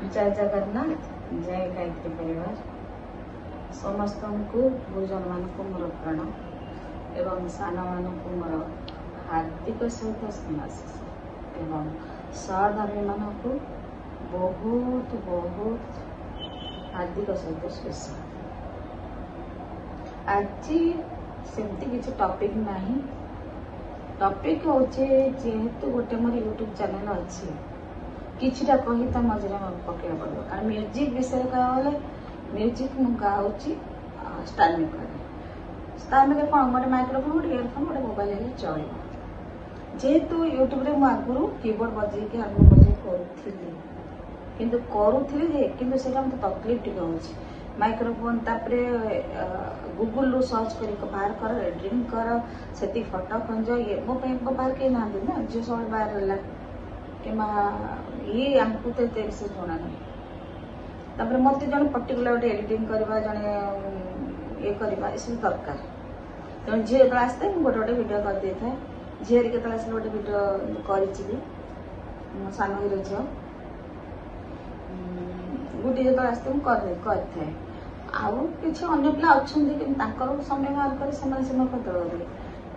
जय जगन्नाथ जय गायत्री परिवार समस्त को गुरुजन मान को मोर प्रणाम एवं सान मान को मोर हार्दिक सहित स्नेहाशीष एवं सहधर्मी मान को बहुत बहुत हार्दिक सहित स्पेशल। आज सेमती किसी टॉपिक नहीं, टॉपिक हूँ जेहेतु गोटे मोर यूट्यूब चैनल अच्छी किछिटा कही ता मझे पकड़ा पड़ो कारण म्यूजिक विषय कहले म्यूजिक मु गाँची स्टाइल करे स्टाइल कौन गोटे माइक्रोफोन गोटे इयरफोन गोटे मोबाइल हेल्ले चलो जेहेतु यूट्यूब रे मु आगुरी कीबोर्ड बजे हारमोनियम बजे करूँ से तकलीफ टी हो माइक्रोफोन तापरे गूगल रू सर्च कर बाहर कर एडिटिंग कर से फोटो खंज ये मो बाहर कहीं ना ना झील सब बाहर है कि ये आमको तो विषय जना नहीं मत जन पर्टिकुलर गोटे एडिटिंग करवा जड़े ये करवा ये सब दरकार तेणु झी जो आसता है गोटे गोटे भिड कर दे था झील के आस गोटे भिड कर सान हीरो झील गोटे जो आसते करते आउ किसी अन्य पिला अच्छा समय बाहर कर समय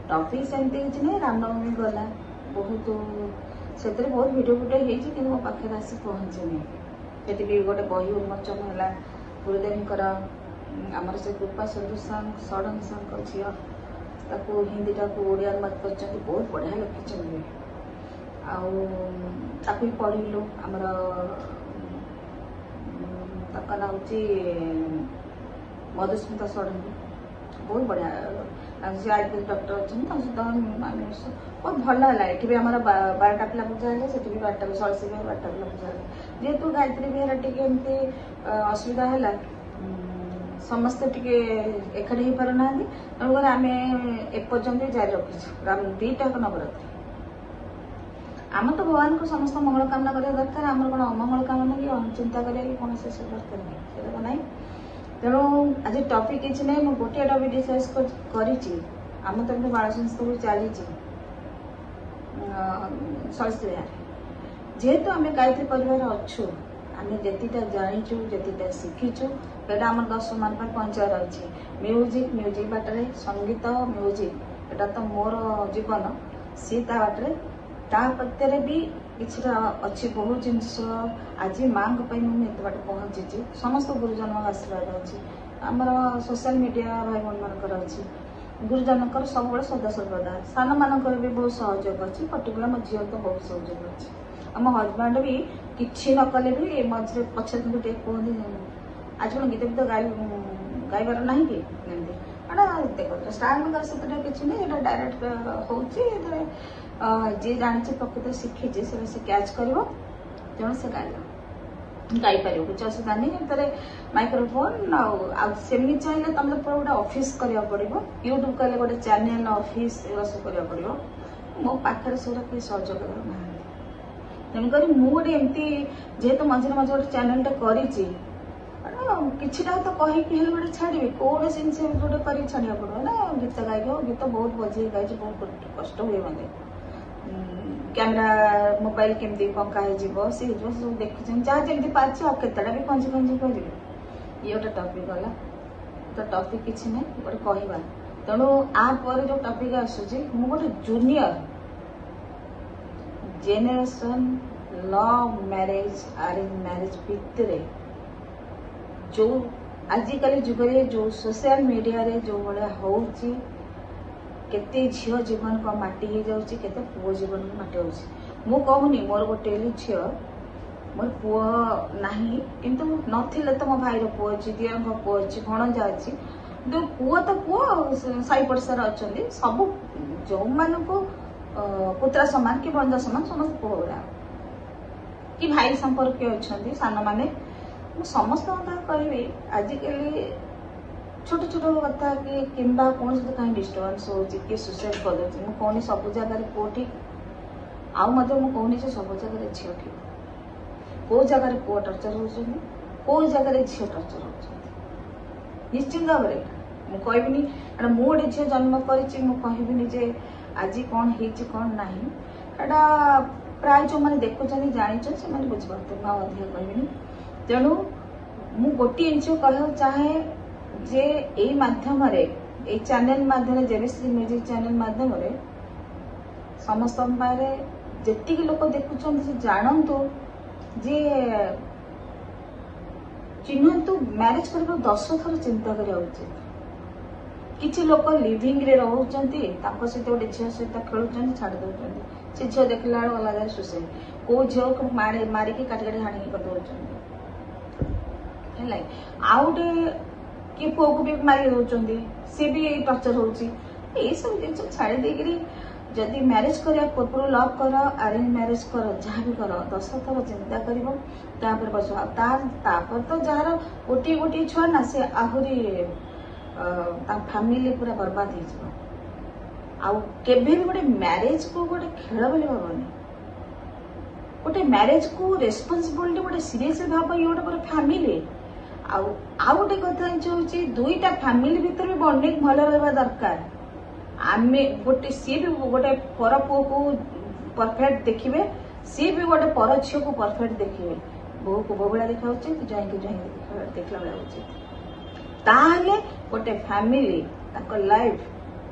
टॉपिक सेमती किसी नहीं रामनवमी गला बहुत से बहुत भिडियो फुटे कि मो पाखे आसी पहुँचनी से गोटे बही उन्मोचन है गुरुदेव आमर से कृपा सडन सां झील हिंदी टाक ओडिया अनुवाद कर बहुत बढ़िया लिखी आउ पढ़लु आमर ना हूँ मधुस्मिता षडंगी बहुत बढ़िया आईपीएस डॉक्टर अच्छा बहुत भल है ये आम 12टा पिला पूजा है से 12टा 12टा पिला पूजा है जेहेतु गायत्री बिहार टी असुविधा है समस्ते टी एकाठी हो पारना तेणुक आम एपर्यंत जारी रखीचु 2टा नवरात्रि आम तो भगवान को समस्त मंगल कामना करने दरकार आम कौन अमंगल कामना कि चिंता करें कौन से दरकार नहीं ना तेणु आज टॉपिक किसी ना मुझे गोटे टॉपिक डिस्कस करम तरफ बाल संस्था भी चली सरस्वती विहार जेहेतु आम गायत्री परिवार अच्छु आम जीटा जाचु जीटा शिखीचु यहाँ आम दर्शक मान पहुँचार अच्छे म्यूजिक म्यूजिक बाटर संगीत म्यूजिक एटा तो मोर जीवन सी बाटर ता प्रत्यारे भी किसी अच्छी बहुत जिनस आज माँ मुझे बाट पहुँची समस्त गुरुजन आशीर्वाद अच्छी आमर सोशल मीडिया भाई भाई मानकर अच्छी गुरुजन सब सदा सर्वदा सान मानक भी बहुत सहयोग अच्छी पर्टिकुलर मो झील तो बहुत सहयोग अच्छी मो हजबैंड भी किसी न कले भी मझे पछे कहते आज कौन गीत गीत गाइबार ना कि देख स्टार से किसी नहीं डायरेक्ट हो जी जानी प्रकृत शिखी से कैच कर तेणु से गाईपर कुछ असुविधा नहीं माइक्रोफोन आमती चाहिए तुम पूरा गोटे ऑफिस करा पड़ो यूट्यूब कले गोटे चैनल ऑफिस सब करा पड़ो मो पाखे से किसी सहयोग ना तेणुक मुझे एमती जेहेतु मझे मझे गोटे चैनल कर किछिटा तो कहीकि गोटे छाड़ी कौन जिनस गोटे कर छाड़ा पड़ो ना गीत गाइक गीत बहुत बजे गाई बहुत कष्ट हुए मतलब कैमेरा मोबाइल केमती पंका हो सब देखुं जहाँ जमी पार्टी आतेटा भी कंजी कंजी कर ये गोटे टॉपिक गला तो टॉपिक किसी ना गोटे कहवा तेणु आपर जो टॉपिक आसूँ गोटे junior generation love marriage arrange marriage भितर जो आजिकल जुगे जो सोशल मीडिया रे जो भाया हो केते झील जीवन को माटी हो जाऊँगी केते पुओ जीवन को माटी हो कहूनी मोर गोटे झी मोर पुओ नहीं किंतु नथिले तो मो भाईर पुओ अच्छी दियर पुओ अच्छी भणजा अच्छी तो पुओ तो पुओ साई पड़सार अच्छा सब जो मान को पुत्रा सामान कि बंदा सामान समस्त पुओ गुड़ा कि भाई संपर्क अच्छा सान मैंने समस्त कहि आजिकल छोट छोट कथा कि कौन कहीं डिस्टर्बांस हो सुसाइड कर कहनी सब जगह पुओ ठीक आउ कहनी सब जगह झील ठीक कौ जगह पुओ टर्चर हो जगह झील टर्चर हो निश्चिंत भाव में कहबिनी कारण मु गोटे झील जन्म कर कहबिनी जे आज कौन हो कौन ना प्राय जो मैंने देखुं जानी से बुझे मैं अधिक कहनी तेणु मु गोटे जिन कह चाहे जे यही माध्यम चैनल माध्यम जेबीसी म्यूजिक चैनल माध्यम समस्त जी लोक देखुं जानतु जे चिन्हतु मैरिज कर 10 थर चिंता करा उचित किसी लोक लिविंग रे रोचंती सहित गोटे झील सहित खेलुं छाड़ दौरान से झील देखला अलग सुसाइड कौ झील को मारिकी काटी काटी हाणी कर दौरान आउ गोटे किए पुओ को भी मारी दौरान सी भी टर्चर होची सब जिन छाड़ी देकरी जदि मैरिज करिया पूर्व लव कर अरेंज मैरिज कर जहाँ भी कर 10 थर चिंता कर बस तो जार गोटे गोटे छुआ ना से आहरी फैमिली पूरा बर्बाद हो गोटे मैरिज को गोटे खेल बोली भावनी गोटे मैरिज को रेस्पॉन्सिबिलिटी गोटे सीरियस भाव ये गोटे फैमिली आउ गोटे कथा हूँ दुईटा फैमिली भीतर भी बॉन्डिंग भल रहा दरकार आमे गोटे सी भी गोटे पर पुओ को परफेक्ट देखिए सी भी गोटे पर झील को परफेक्ट देखिए बहु को बहु भाया देखा उचित जई को जई देखला भाया उचित ताहले गोटे फैमिली लाइफ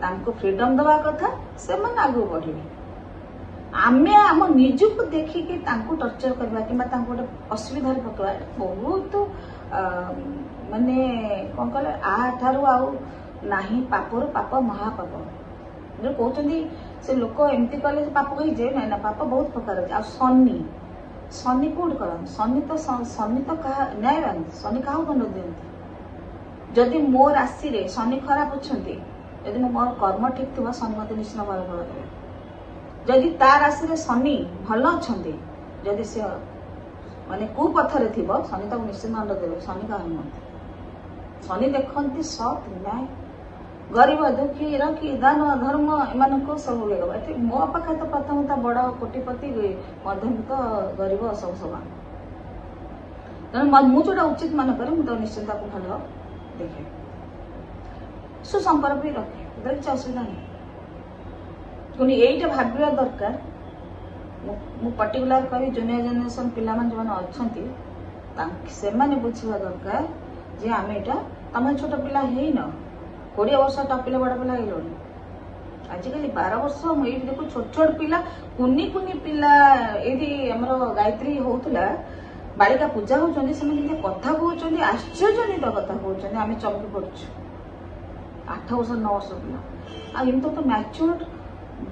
तांको फ्रीडम दवा कथा से मन आगु बढ़े आमे आम निजुक देखिकी तांको टर्चर करबा किबा तांको गोटे असुविधा पकवा बहुत माने कौन कहले आ ठारू आउ नाही पापर पाप महापाप जो कहते से लोक एमती कले पाप कही ना ना पाप बहुत प्रकार अच्छे शनि शनि कौट कर शनि तो न्यायवान शनि क्या दंड दिखती जदि मो राशि रे शनि खराब अच्छा जदि मोर कर्म ठीक थी शनि मत निश्चित भल फल देवे जदि ता राशि रे शनि भल अच्छा जदि से माने कुपथरे थी शनि तक निश्चित दंड देवे शनि क्या नुहति शनि देखती सत न्याय गरीब दुखी रखी दान धर्म एम सब लगे मो पाखे तो प्रथम बड़ कोटिपति मध्यमित गरीब सब समान तेना मुझा उचित मन करे मुझे निश्चित भल देखे सुसंपर्क भी रखे किसी असुविधा नहीं पुणी यहीटा भाविया दरकार मु पर्टिकुलर करी जूनियर जेनेरेशन पिला जो अच्छा से बुझा दरकार जे आम यहाँ तुम छोट पिला है न 20 वर्ष टपिले बड़ पिला है आजिकल 12 वर्ष ये देखो छोट छोट पिला कुनी कुनी पिला ये गायत्री होता बालिका पूजा होती से कथा कहते आश्चर्यजनित कथा कहते आम चमकी पड़ू 8 वर्ष 9 वर्ष पिला आमती तो मैच्योर्ड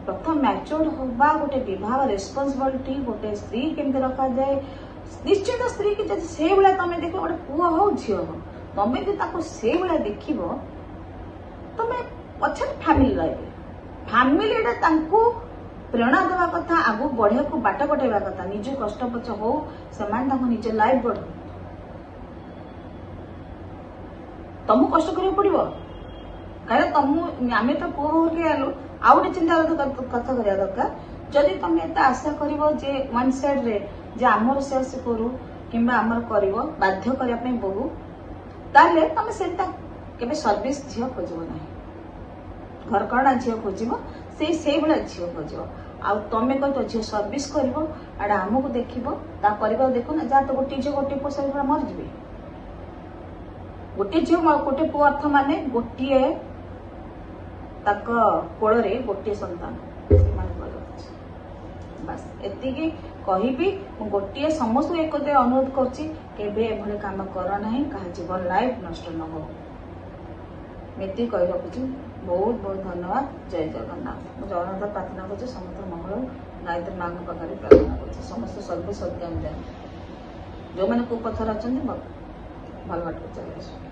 प्रथम मैच्योर्ड हवा गोटे विवाह रेस्पॉन्सिबिलिटी गोटे स्त्री केमती रखा जाए निश्चित स्त्री की जब से भाया तुम देख गोटे पुओ हो झी हो तुम भी से भाया देख तुम पछे फैमिली रही फैमिली प्रेरणा देवा कथा आगु बढ़िया को बाट कटेवा कथा निज कष्ट पछ हो से निज लाइफ बढ़ तुमको कष्ट करा पड़ो कहीं तुम आम तो पुओ हो के आलु आउ गोटे चिंता कथा करा दरकार जदि तुम एत आशा कर वन साइड रे जे आमर से करू कि आमर कर बाध्य करने बहु ताले तुम से सर्विस झील खोज ना घरकरणा झील खोज से भाया झील खोज आ तुम कह झील सर्विस कर आमको देख परिवार देखो ना जहाँ तो गोटे झील गोटे पुओ सब मरीजे गोटे झील गोटे पुओ अर्थ माने गोटे कोल गोटे संतान बस एति कहि गोटे समस्त एक अनुरोध कर काम कर ना क्या जीवन लाइफ नष्ट न हो एति कही रखुची बहुत बहुत धन्यवाद जय जगन्नाथ मुझे जगन्नाथ प्रार्थना कर समस्त मंगल गायत्री माँ पाखे प्रार्थना कर समस्त सर्व सत्याम जाए जो मैंने कुपथर अच्छा भल बाट चले